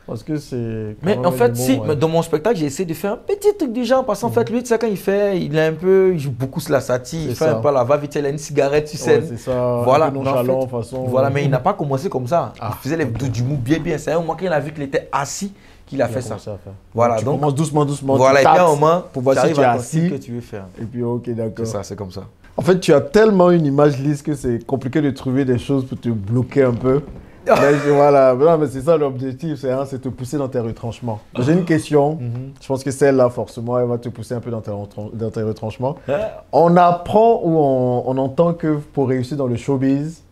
Parce que c'est... Mais en fait, dans mon spectacle, j'ai essayé de faire un petit truc du genre. Parce qu'en fait, lui, tu sais, quand il joue beaucoup sur la satire, il fait un peu la va-vite, il a une cigarette sur scène. C'est ça, voilà, un peu nonchalant, façon... Voilà, mais il n'a pas commencé comme ça. Il faisait les vidéos d'humour bien. C'est un moment qu'il a vu qu'il était assis qu'il a fait ça. Voilà, donc commence doucement. Voilà, et puis à un moment, pour voir si tu es assis. Que tu veux faire. Et puis, ok, d'accord. C'est ça, c'est comme ça. En fait, tu as tellement une image lisse que c'est compliqué de trouver des choses pour te bloquer un peu. Mais voilà, mais c'est ça l'objectif, c'est te pousser dans tes retranchements. J'ai une question, je pense que celle-là, forcément, elle va te pousser un peu dans tes retranchements. On apprend ou on entend que pour réussir dans le showbiz,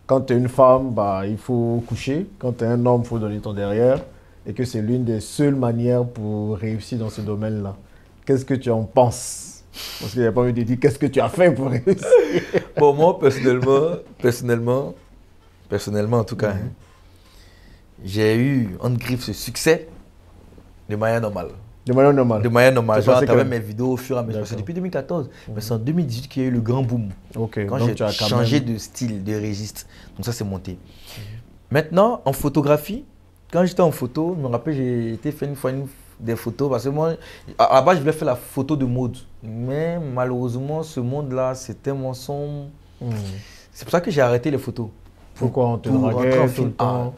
quand tu es une femme, il faut coucher. Quand tu es un homme, il faut donner ton derrière. Et que c'est l'une des seules manières pour réussir dans ce domaine-là. Qu'est-ce que tu en penses? Parce qu'il n'y a pas envie de dire qu'est-ce que tu as fait pour réussir. Bon, moi, personnellement, en tout cas, j'ai eu, entre griffes, ce succès de manière normale. De manière normale? De manière normale. Genre, à travers mes vidéos au fur et à mesure. C'est depuis 2014. Mais c'est en 2018 qu'il y a eu le grand boom. Quand j'ai changé de style, de registre. Donc ça, c'est monté. Maintenant, en photographie, quand j'étais en photo, je me rappelle, j'ai été fait une fois des photos. Parce que moi, à la base, je voulais faire la photo de mode. Mais malheureusement, ce monde-là, c'était mon son. C'est pour ça que j'ai arrêté les photos. Pourquoi on te draguait tout le temps?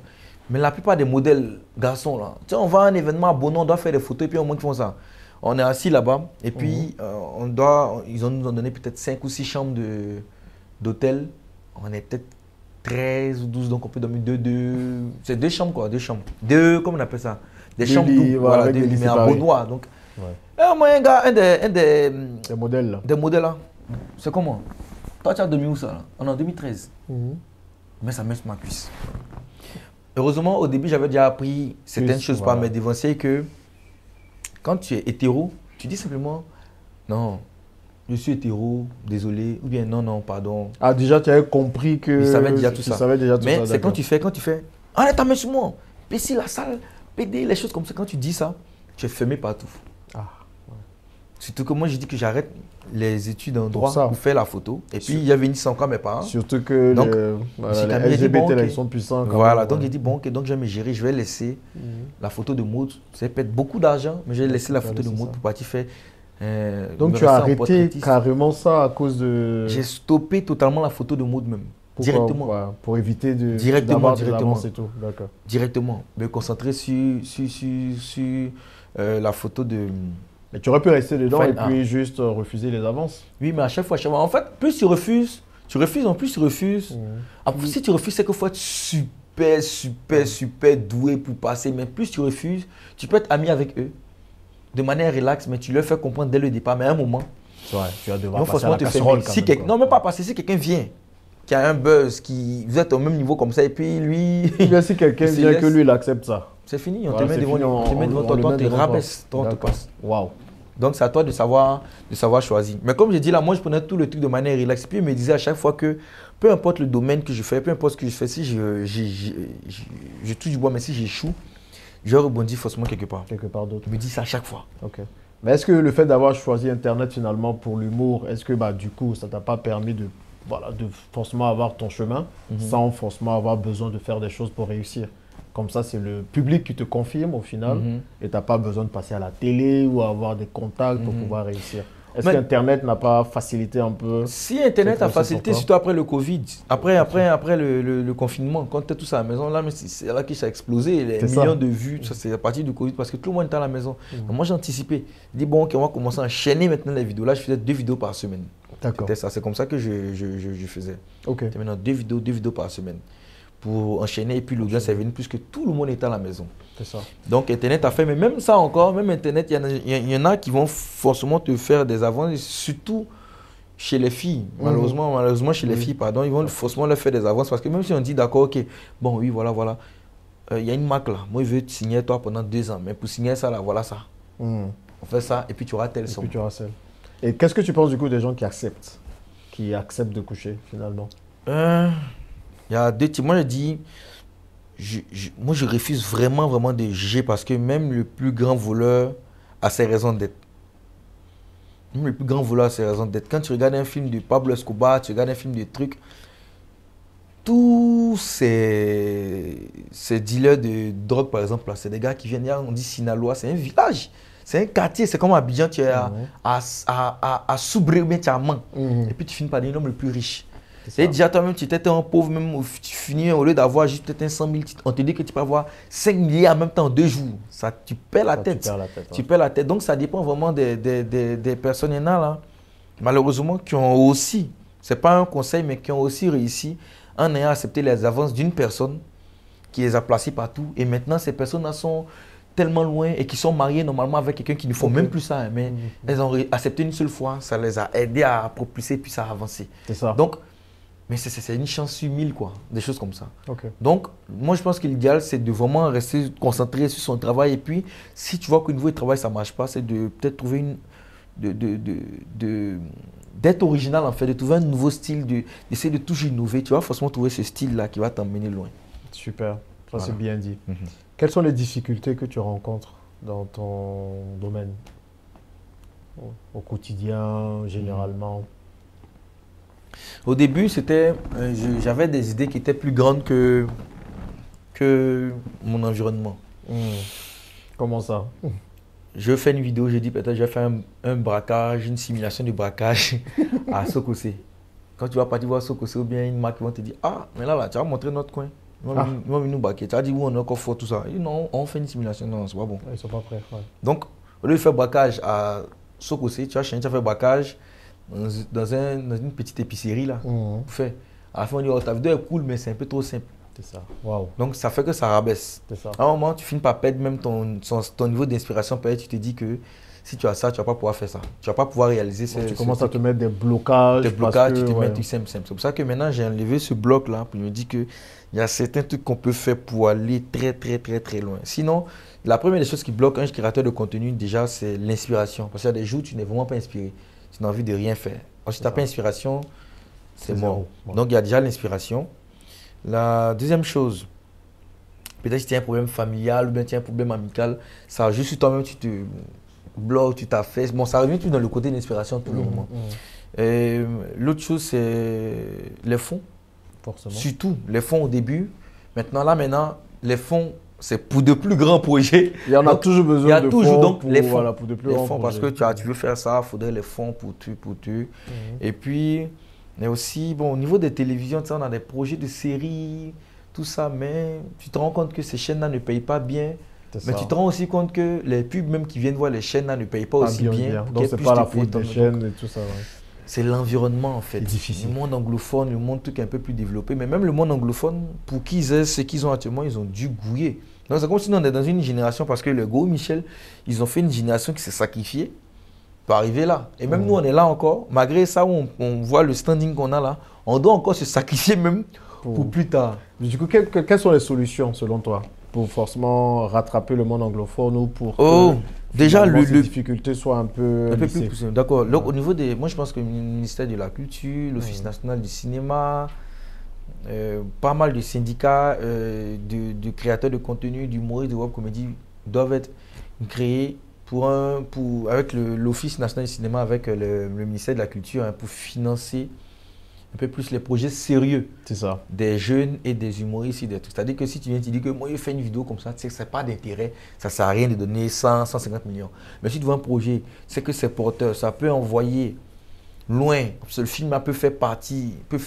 Mais la plupart des modèles garçons, là, tu sais, on va à un événement à Bono, on doit faire des photos et puis au moins ils font ça. On est assis là-bas et puis ils nous ont donné peut-être 5 ou 6 chambres d'hôtel. On est peut-être 13 ou 12, donc on peut dormir c'est 2 chambres quoi, 2 chambres. Comment on appelle ça? Des chambres doubles, voilà, 2 lits, mais à Bonois. Donc, moi, un des modèles là. Des modèles là. C'est comment? Toi, tu as dormi où ça là? On est en 2013. Mais ça met sur ma cuisse. Heureusement, au début, j'avais déjà appris certaines choses par mes devanciers que quand tu es hétéro, tu dis simplement non, je suis hétéro, désolé, ou bien non, pardon. Ah, déjà, tu avais compris que. Je savais déjà tout ça. Mais c'est quand tu fais, allez, ta main sur moi, ici la salle, PD, les choses comme ça, quand tu dis ça, tu es fermé partout. Ah, Surtout que moi, j'ai dit que j'arrête les études en droit pour faire la photo. Et puis, il y avait une sans mes parents. Surtout que donc, les LGBT, là, ils sont puissants. Voilà, donc j'ai dit, bon, ok, donc je vais me gérer, je vais laisser la photo de mode. Ça peut être beaucoup d'argent, mais je vais laisser la photo de mode pour partir faire. Donc, tu as arrêté carrément ça à cause de. J'ai stoppé totalement la photo de mode même. Pourquoi? Directement. Ouais, pour éviter de. Directement. Et tout. D'accord. Directement. Me concentrer sur la photo de. Mais tu aurais pu rester dedans et puis juste refuser les avances. Oui, mais à chaque fois. En fait, plus tu refuses, en plus tu refuses. Après, si tu refuses, c'est qu'il faut être super doué pour passer. Mais plus tu refuses, tu peux être ami avec eux de manière relaxe, mais tu leur fais comprendre dès le départ. Mais à un moment, tu vas devoir passer à la casserole quand même. Non, même pas passer. Si quelqu'un vient, qui a un buzz, vous êtes au même niveau comme ça, et puis lui... si quelqu'un vient que lui, il accepte ça. C'est fini, on te met devant toi, te rabaisse, toi, on te passe. Waouh. Donc, c'est à toi de savoir choisir. Mais comme je dis là, moi, je prenais tout le truc de manière relaxe. Puis, il me disait à chaque fois que, peu importe le domaine que je fais, peu importe ce que je fais, si je touche du bois, mais si j'échoue, je rebondis forcément quelque part. Quelque part d'autre. Il me dit ça à chaque fois. Ok. Mais est-ce que le fait d'avoir choisi Internet finalement pour l'humour, est-ce que du coup, ça ne t'a pas permis de forcément avoir ton chemin sans forcément avoir besoin de faire des choses pour réussir? Comme ça, c'est le public qui te confirme au final et tu n'as pas besoin de passer à la télé ou avoir des contacts pour pouvoir réussir. Est-ce qu'Internet n'a pas facilité un peu? Si Internet a facilité, surtout après le Covid, après le confinement, quand tu es tous à la maison, là, c'est là que ça a explosé, les millions de vues, c'est à partir du Covid parce que tout le monde était à la maison. Donc moi, j'ai anticipé. J'ai dit, bon, ok, on va commencer à enchaîner maintenant les vidéos. Là, je faisais 2 vidéos par semaine. D'accord. C'est comme ça que je faisais. Ok. C'était maintenant 2 vidéos par semaine pour enchaîner. Et puis l'audience est venue puisque tout le monde était à la maison. C'est ça. Donc Internet a fait, mais même ça encore, même Internet, il y en a qui vont forcément te faire des avances, surtout chez les filles. Malheureusement chez les filles, pardon, ils vont forcément leur faire des avances parce que même si on dit d'accord, ok, bon oui, voilà, il y a une marque là, moi je veux te signer toi pendant 2 ans, mais pour signer ça là, voilà ça. On fait ça et puis tu auras telle somme. Et puis tu auras celle. Et qu'est-ce que tu penses du coup des gens qui acceptent de coucher finalement? Il y a 2 types. Moi je dis, moi je refuse vraiment de juger parce que même le plus grand voleur a ses raisons d'être. Même le plus grand voleur a ses raisons d'être. Quand tu regardes un film de Pablo Escobar, tu regardes un film de trucs, tous ces dealers de drogue par exemple, c'est des gars qui viennent, on dit Sinaloa, c'est un village. C'est un quartier, c'est comme Abidjan, tu es à Soubré ou bien tu es à Man. Et puis tu finis par devenir l'homme le plus riche. Et déjà toi-même, tu étais un pauvre, même tu finis au lieu d'avoir juste peut-être un 100 000, on te dit que tu peux avoir 5 milliards en même temps en 2 jours. Ça, tu perds la tête. Tu perds la tête. Donc ça dépend vraiment des personnes. Il y en a là, malheureusement, qui ont aussi, ce n'est pas un conseil, mais qui ont aussi réussi en ayant accepté les avances d'une personne qui les a placées partout. Et maintenant, ces personnes-là sont tellement loin et qui sont mariées normalement avec quelqu'un qui ne font même plus ça. Mais elles ont accepté une seule fois, ça les a aidées à propulser puis ça a avancé. C'est ça. Donc, mais c'est une chance sur 1000, quoi, des choses comme ça. Okay. Donc, moi, je pense que l'idéal, c'est de vraiment rester concentré sur son travail. Et puis, si tu vois qu'au niveau du travail, ça ne marche pas, c'est de peut-être trouver d'être original, en fait, de trouver un nouveau style, d'essayer de toujours innover. Tu vas forcément trouver ce style-là qui va t'emmener loin. Super, ça c'est bien dit. Quelles sont les difficultés que tu rencontres dans ton domaine, au quotidien, généralement? Au début, j'avais des idées qui étaient plus grandes que mon environnement. Comment ça? Je fais une vidéo, je dis peut-être je vais faire un braquage, une simulation de braquage à Sokosé. Quand tu vas partir voir Sokosé ou bien une marque, ils vont te dire, ah, mais là, tu vas montrer notre coin. Ils vont venir nous braquer. Tu vas dire, où on est encore fort, tout ça. Ils disent, non, on fait une simulation. Non, c'est pas bon. Ils ne sont pas prêts. Ouais. Donc, au lieu de faire braquage à Sokosé, tu vas changer, tu vas faire braquage dans une petite épicerie là. Fait. À la fin, on dit, oh, ta vidéo est cool, mais c'est un peu trop simple. C'est ça. Wow. Donc, ça fait que ça rabaisse. C'est ça. À un moment, tu finis par perdre même ton niveau d'inspiration. Peut-être tu te dis que si tu as ça, tu ne vas pas pouvoir faire ça. Tu ne vas pas pouvoir réaliser ça. Tu commences à te mettre des blocages. Des blocages, tu te mets du simple. C'est pour ça que maintenant, j'ai enlevé ce bloc-là. Puis je me dis qu'il y a certains trucs qu'on peut faire pour aller très loin. Sinon, la première des choses qui bloque un créateur de contenu, déjà, c'est l'inspiration. Parce qu'il y a des jours où tu n'es vraiment pas inspiré. Tu n'as envie de rien faire. Alors, si tu n'as pas d'inspiration, c'est mort. Donc, il y a déjà l'inspiration. La deuxième chose, Peut-être que tu as un problème familial ou bien tu as un problème amical. Ça, juste toi-même, tu te bloques, tu t'affaisses. Bon, ça revient tout dans le côté d'inspiration tout le moment. L'autre chose, c'est les fonds. Forcément. Surtout les fonds au début. Maintenant, les fonds, c'est pour de plus grands projets. Il y en a toujours besoin de fonds. Donc, les fonds, voilà, pour de plus les grands fonds parce projets. que tu veux faire ça, il faudrait les fonds pour tout. Et puis, mais aussi, bon, au niveau des télévisions, on a des projets de séries, tout ça, mais tu te rends compte que ces chaînes-là ne payent pas bien. Mais tu te rends aussi compte que les pubs même qui viennent voir les chaînes-là ne payent pas aussi bien. Donc, c'est pas la faute des chaînes et tout ça. Ouais. C'est l'environnement en fait. C'est difficile. Le monde anglophone, le monde truc un peu plus développé. Mais même le monde anglophone, pour qu'ils aient ce qu'ils ont actuellement, ils ont dû gouiller. Donc c'est comme si on est dans une génération, parce que le Go Michel, ils ont fait une génération qui s'est sacrifiée pour arriver là. Et même nous, on est là encore. Malgré ça, où on voit le standing qu'on a là, on doit encore se sacrifier même pour plus tard. Du coup, quelles sont les solutions selon toi pour forcément rattraper le monde anglophone ou pour déjà les difficultés soient un peu plus poussées. D'accord. Au niveau des, moi je pense que le ministère de la Culture, l'Office national du cinéma, pas mal de syndicats de créateurs de contenu, d'humoristes, de web comédie doivent être créés avec l'Office national du cinéma, avec le ministère de la Culture, hein, pour financer un peu plus les projets sérieux des jeunes et des humoristes et des trucs. C'est-à-dire que si tu viens te dire que moi je fais une vidéo comme ça, tu sais que ça n'a pas d'intérêt, ça ne sert à rien de donner 100, 150 millions. Mais si tu vois un projet, c'est que c'est porteur, ça peut envoyer loin. Parce que le film peut faire partie, peut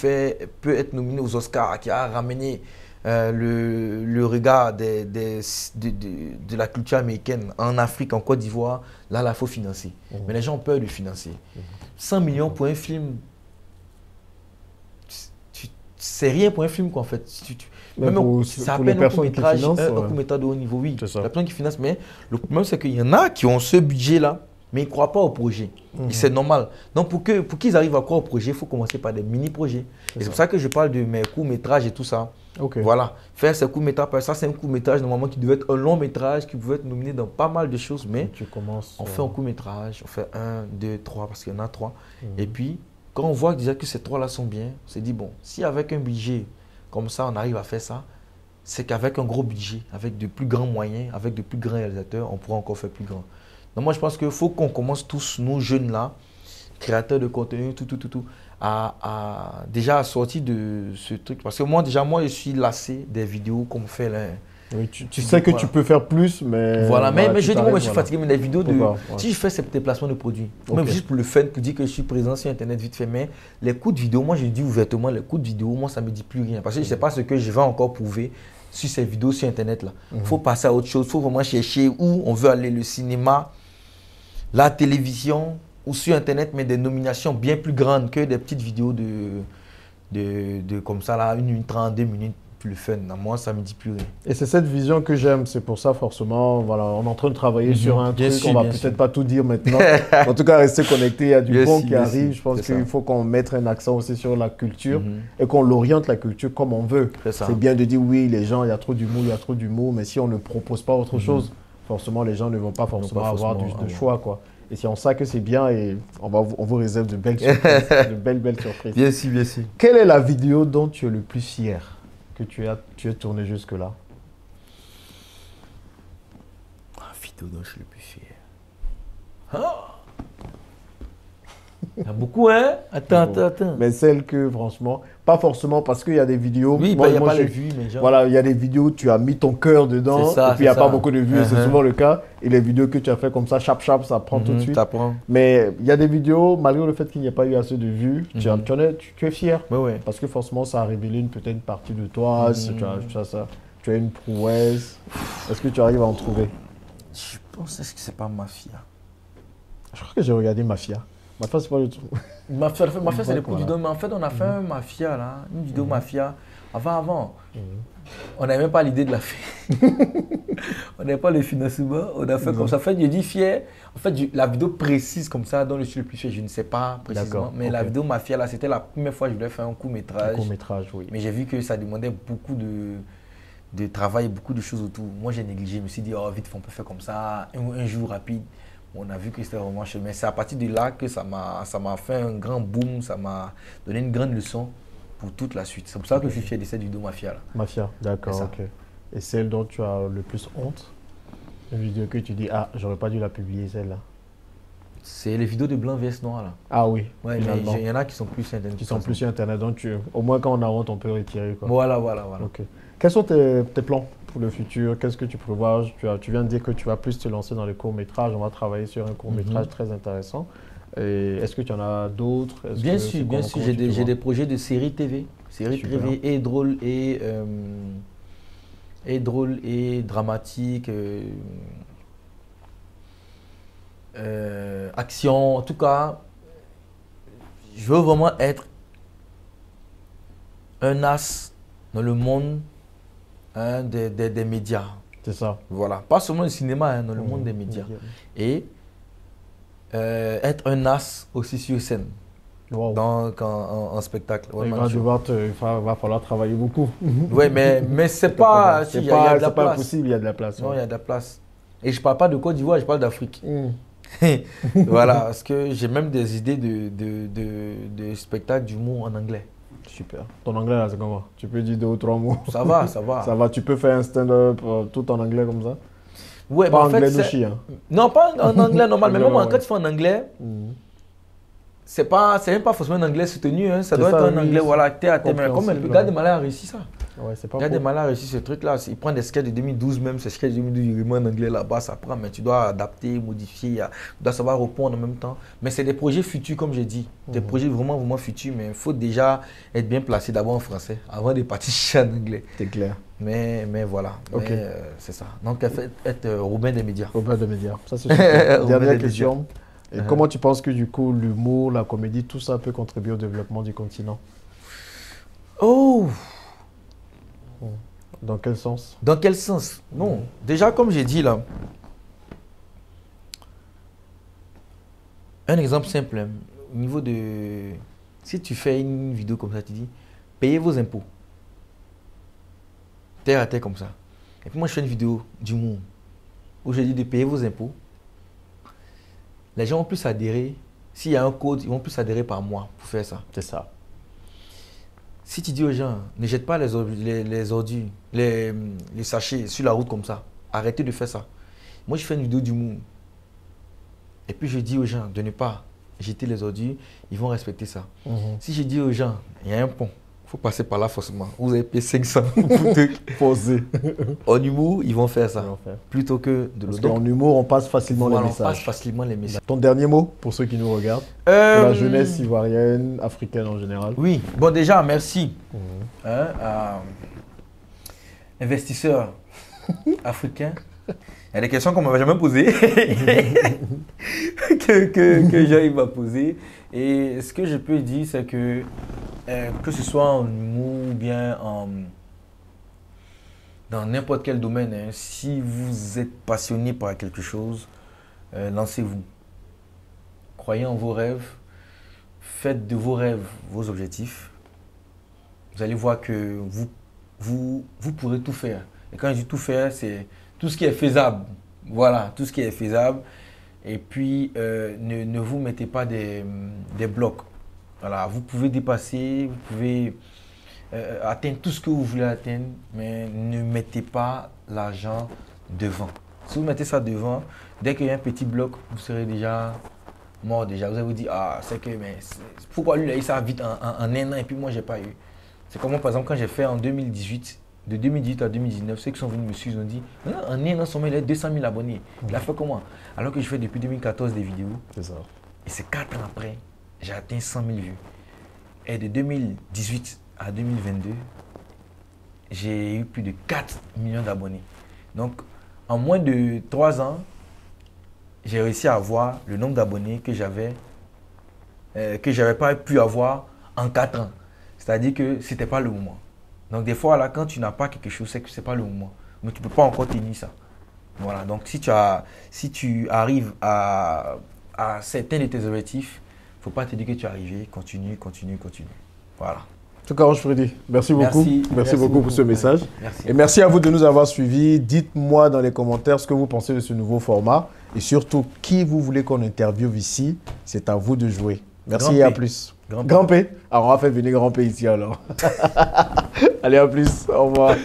être nominé aux Oscars, qui a ramené le regard de la culture américaine en Afrique, en Côte d'Ivoire. Là, il faut financer. Mais les gens ont peur de financer. 100 millions pour un film, c'est rien pour un film quoi, en fait. Même pour les personnes qui financent, un court-métrage de haut niveau, oui. La personne qui finance, mais le problème c'est qu'il y en a qui ont ce budget-là, mais ils ne croient pas au projet. Et c'est normal. Donc pour qu'ils arrivent à croire au projet, il faut commencer par des mini-projets. Et c'est pour ça que je parle de mes courts-métrages et tout ça. Voilà. Faire ces courts-métrages, ça c'est un court-métrage normalement qui devait être un long-métrage, qui pouvait être nominé dans pas mal de choses, mais on fait un court-métrage, on fait 1, 2, 3, parce qu'il y en a 3. Et puis, quand on voit déjà que ces 3-là sont bien, on s'est dit, bon, si avec un budget comme ça, on arrive à faire ça, c'est qu'avec un gros budget, avec de plus grands moyens, avec de plus grands réalisateurs, on pourra encore faire plus grand. Donc moi, je pense qu'il faut qu'on commence tous, nous jeunes-là, créateurs de contenu, déjà à sortir de ce truc. Parce que moi, je suis lassé des vidéos qu'on fait là. Oui, tu sais que tu peux faire plus, mais... Voilà, mais je dis, moi, je suis fatigué, mais les vidéos si je fais ces déplacements de produits, même juste pour le fun, pour dire que je suis présent sur Internet vite fait, mais les coûts de vidéo, moi, je dis ouvertement, les coûts de vidéo, moi, ça ne me dit plus rien. Parce que je ne sais pas ce que je vais encore prouver sur ces vidéos sur Internet là. Il faut passer à autre chose, il faut vraiment chercher où on veut aller, le cinéma, la télévision ou sur Internet, mais des nominations bien plus grandes que des petites vidéos de comme ça, là, 1 minute 30, 2 minutes. Plus fun. Moi, ça ne me dit plus rien. Et c'est cette vision que j'aime. C'est pour ça, forcément, voilà, on est en train de travailler sur un truc. On ne va peut-être pas tout dire maintenant. En tout cas, rester connecté. Il y a du bon qui arrive. Je pense qu'il faut qu'on mette un accent aussi sur la culture et qu'on l'oriente la culture comme on veut. C'est bien de dire, oui, les gens, il y a trop d'humour, il y a trop d'humour. Mais si on ne propose pas autre chose, forcément, les gens ne vont pas forcément avoir de choix, quoi. Et c'est en ça que c'est bien et on vous réserve de belles surprises. De belles surprises. Bien sûr, bien sûr. Quelle est la vidéo dont tu es le plus fier que tu as tourné jusque-là? Vidéo dont je suis le plus fier. Il y a beaucoup, hein? Attends. Mais celle que, franchement, pas forcément parce qu'il y a des vidéos. Oui, il n'y a pas les vues, mais genre. Voilà, il y a des vidéos où tu as mis ton cœur dedans et puis il n'y a pas beaucoup de vues, c'est souvent le cas. Et les vidéos que tu as fait comme ça, chap, ça prend tout de suite. Ça prend. Mais il y a des vidéos, malgré le fait qu'il n'y ait pas eu assez de vues, tu es fier. Oui. Parce que forcément, ça a révélé peut-être une partie de toi. Tu as une prouesse. Est-ce que tu arrives à en trouver? Je pense que c'est pas Mafia. Je crois que j'ai regardé Mafia. Mafia, c'est pas le truc. Mafia, c'est le coup du dos. Mais en fait, on a fait un Mafia, là, une vidéo Mafia. Avant. On n'avait même pas l'idée de la faire. On n'avait pas le financement. On a fait comme ça. En fait, je dis fier. En fait, la vidéo précise comme ça, dont je suis le plus fier, je ne sais pas précisément. Mais la vidéo Mafia, là, c'était la première fois que je voulais faire un court-métrage. Oui. Mais j'ai vu que ça demandait beaucoup de travail, beaucoup de choses autour. Moi, j'ai négligé. Je me suis dit, oh, vite, on peut faire comme ça, un jour rapide. On a vu que c'était vraiment cher. Mais c'est à partir de là que ça m'a fait un grand boom, ça m'a donné une grande leçon pour toute la suite. C'est pour ça que je suis fier de cette vidéo Mafia. Là. Mafia, d'accord, ok. et celle dont tu as le plus honte? Une vidéo que tu dis, ah, j'aurais pas dû la publier celle-là. C'est les vidéos de blanc vs noir là. Ah oui. Ouais, mais il y en a qui sont plus sur Internet. Qui sont plus sur Internet, donc au moins quand on a honte, on peut retirer, quoi. Voilà. Ok. Quels sont tes plans pour le futur? Qu'est-ce que tu prévois? Tu viens de dire que tu vas plus te lancer dans les courts-métrages. On va travailler sur un court-métrage très intéressant. Est-ce que tu en as d'autres? Bien sûr. J'ai des projets de séries TV. Séries TV et drôles et dramatiques. Action. En tout cas, je veux vraiment être un as dans le monde des médias. C'est ça. Voilà. Pas seulement le cinéma, dans le monde des médias. Et être un as aussi sur scène. Wow. Donc en spectacle. Il va falloir travailler beaucoup. Oui, mais c'est pas... C'est pas impossible, il y a de la place. Non, il y a de la place. Et je ne parle pas de Côte d'Ivoire, je parle d'Afrique. Voilà, parce que j'ai même des idées de spectacle d'humour en anglais. Super. Ton anglais, là, c'est comment? Tu peux dire 2 ou 3 mots? Ça va. Ça va, tu peux faire un stand-up tout en anglais comme ça? Ouais, pas en anglais fait, douchi, hein? Non, pas en anglais normal, mais même quand tu fais en anglais, c'est même pas forcément un anglais soutenu, hein. Ça doit être un anglais, voilà, terre à terre. Comme le gars de Malais a réussi ça. Ouais, c'est pas il y a des Malais a réussi ce truc-là. Il prend des sketchs de 2012 même, ces sketchs de 2012, il remet en anglais là-bas, ça prend, mais tu dois adapter, modifier, tu dois savoir répondre en même temps. Mais c'est des projets futurs, comme j'ai dit. Des projets vraiment futurs, mais il faut déjà être bien placé d'abord en français, avant de partir en anglais. C'est clair. Mais voilà, okay. C'est ça. Donc, être Robin des médias. Robin des médias, ça c'est super. Dernière question. Et comment tu penses que du coup, l'humour, la comédie, tout ça peut contribuer au développement du continent? Oh! Dans quel sens? Dans quel sens? Non. Déjà, comme j'ai dit là, un exemple simple, hein, au niveau de... Si tu fais une vidéo comme ça, tu dis, payez vos impôts. Terre à terre comme ça. Et puis moi, je fais une vidéo d'humour où je dis de payer vos impôts. Les gens vont plus adhérer. S'il y a un code, ils vont plus adhérer par mois pour faire ça. C'est ça. Si tu dis aux gens, ne jette pas les ordures, les sachets sur la route comme ça, arrêtez de faire ça. Moi, je fais une vidéo d'humour. Et puis, je dis aux gens de ne pas jeter les ordures, ils vont respecter ça. Si je dis aux gens, il y a un pont, il faut passer par là forcément. Vous avez payé 500 pour poser. En humour, ils vont faire ça. Plutôt que de l'autre. Parce qu'en humour, on passe facilement les messages. On passe facilement les messages. Ton dernier mot pour ceux qui nous regardent? Pour la jeunesse ivoirienne, africaine en général. Oui, bon déjà, merci. Investisseurs africains. Il y a des questions qu'on ne m'avait jamais posées, que j'arrive à poser. Et ce que je peux dire, c'est que ce soit en humour ou bien dans n'importe quel domaine, hein, si vous êtes passionné par quelque chose, lancez-vous. Croyez en vos rêves, faites de vos rêves vos objectifs. Vous allez voir que vous pourrez tout faire. Et quand je dis tout faire, c'est tout ce qui est faisable. Voilà, tout ce qui est faisable. Et puis, ne vous mettez pas des blocs. Voilà, vous pouvez dépasser, vous pouvez atteindre tout ce que vous voulez atteindre, mais ne mettez pas l'argent devant. Si vous mettez ça devant, dès qu'il y a un petit bloc, vous serez déjà mort déjà. Vous allez vous dire, ah, c'est que, mais pourquoi lui, il a eu ça vite en un an et puis moi, je n'ai pas eu. C'est comme moi, par exemple, quand j'ai fait en 2018, de 2018 à 2019, ceux qui sont venus me suivre, ils ont dit, en un an seulement, il a 200 000 abonnés. Il a fait comment? Alors que je fais depuis 2014 des vidéos. C'est ça. Et c'est 4 ans après, j'ai atteint 100 000 vues. Et de 2018 à 2022, j'ai eu plus de 4 millions d'abonnés. Donc, en moins de 3 ans, j'ai réussi à avoir le nombre d'abonnés que j'avais pas pu avoir en 4 ans. C'est-à-dire que ce n'était pas le moment. Donc, des fois, là, quand tu n'as pas quelque chose, c'est que ce n'est pas le moment. Mais tu ne peux pas encore tenir ça. Voilà. Donc, si tu arrives à certains de tes objectifs, il ne faut pas te dire que tu es arrivé. Continue. Voilà. En tout cas, Freddy, merci beaucoup. Merci beaucoup pour ce message. Merci. Et merci à vous de nous avoir suivis. Dites-moi dans les commentaires ce que vous pensez de ce nouveau format. Et surtout, qui vous voulez qu'on interviewe ici. C'est à vous de jouer. Merci et à plus. Grand P. Alors, on va faire venir Grand P ici alors. Allez, à plus. Au revoir.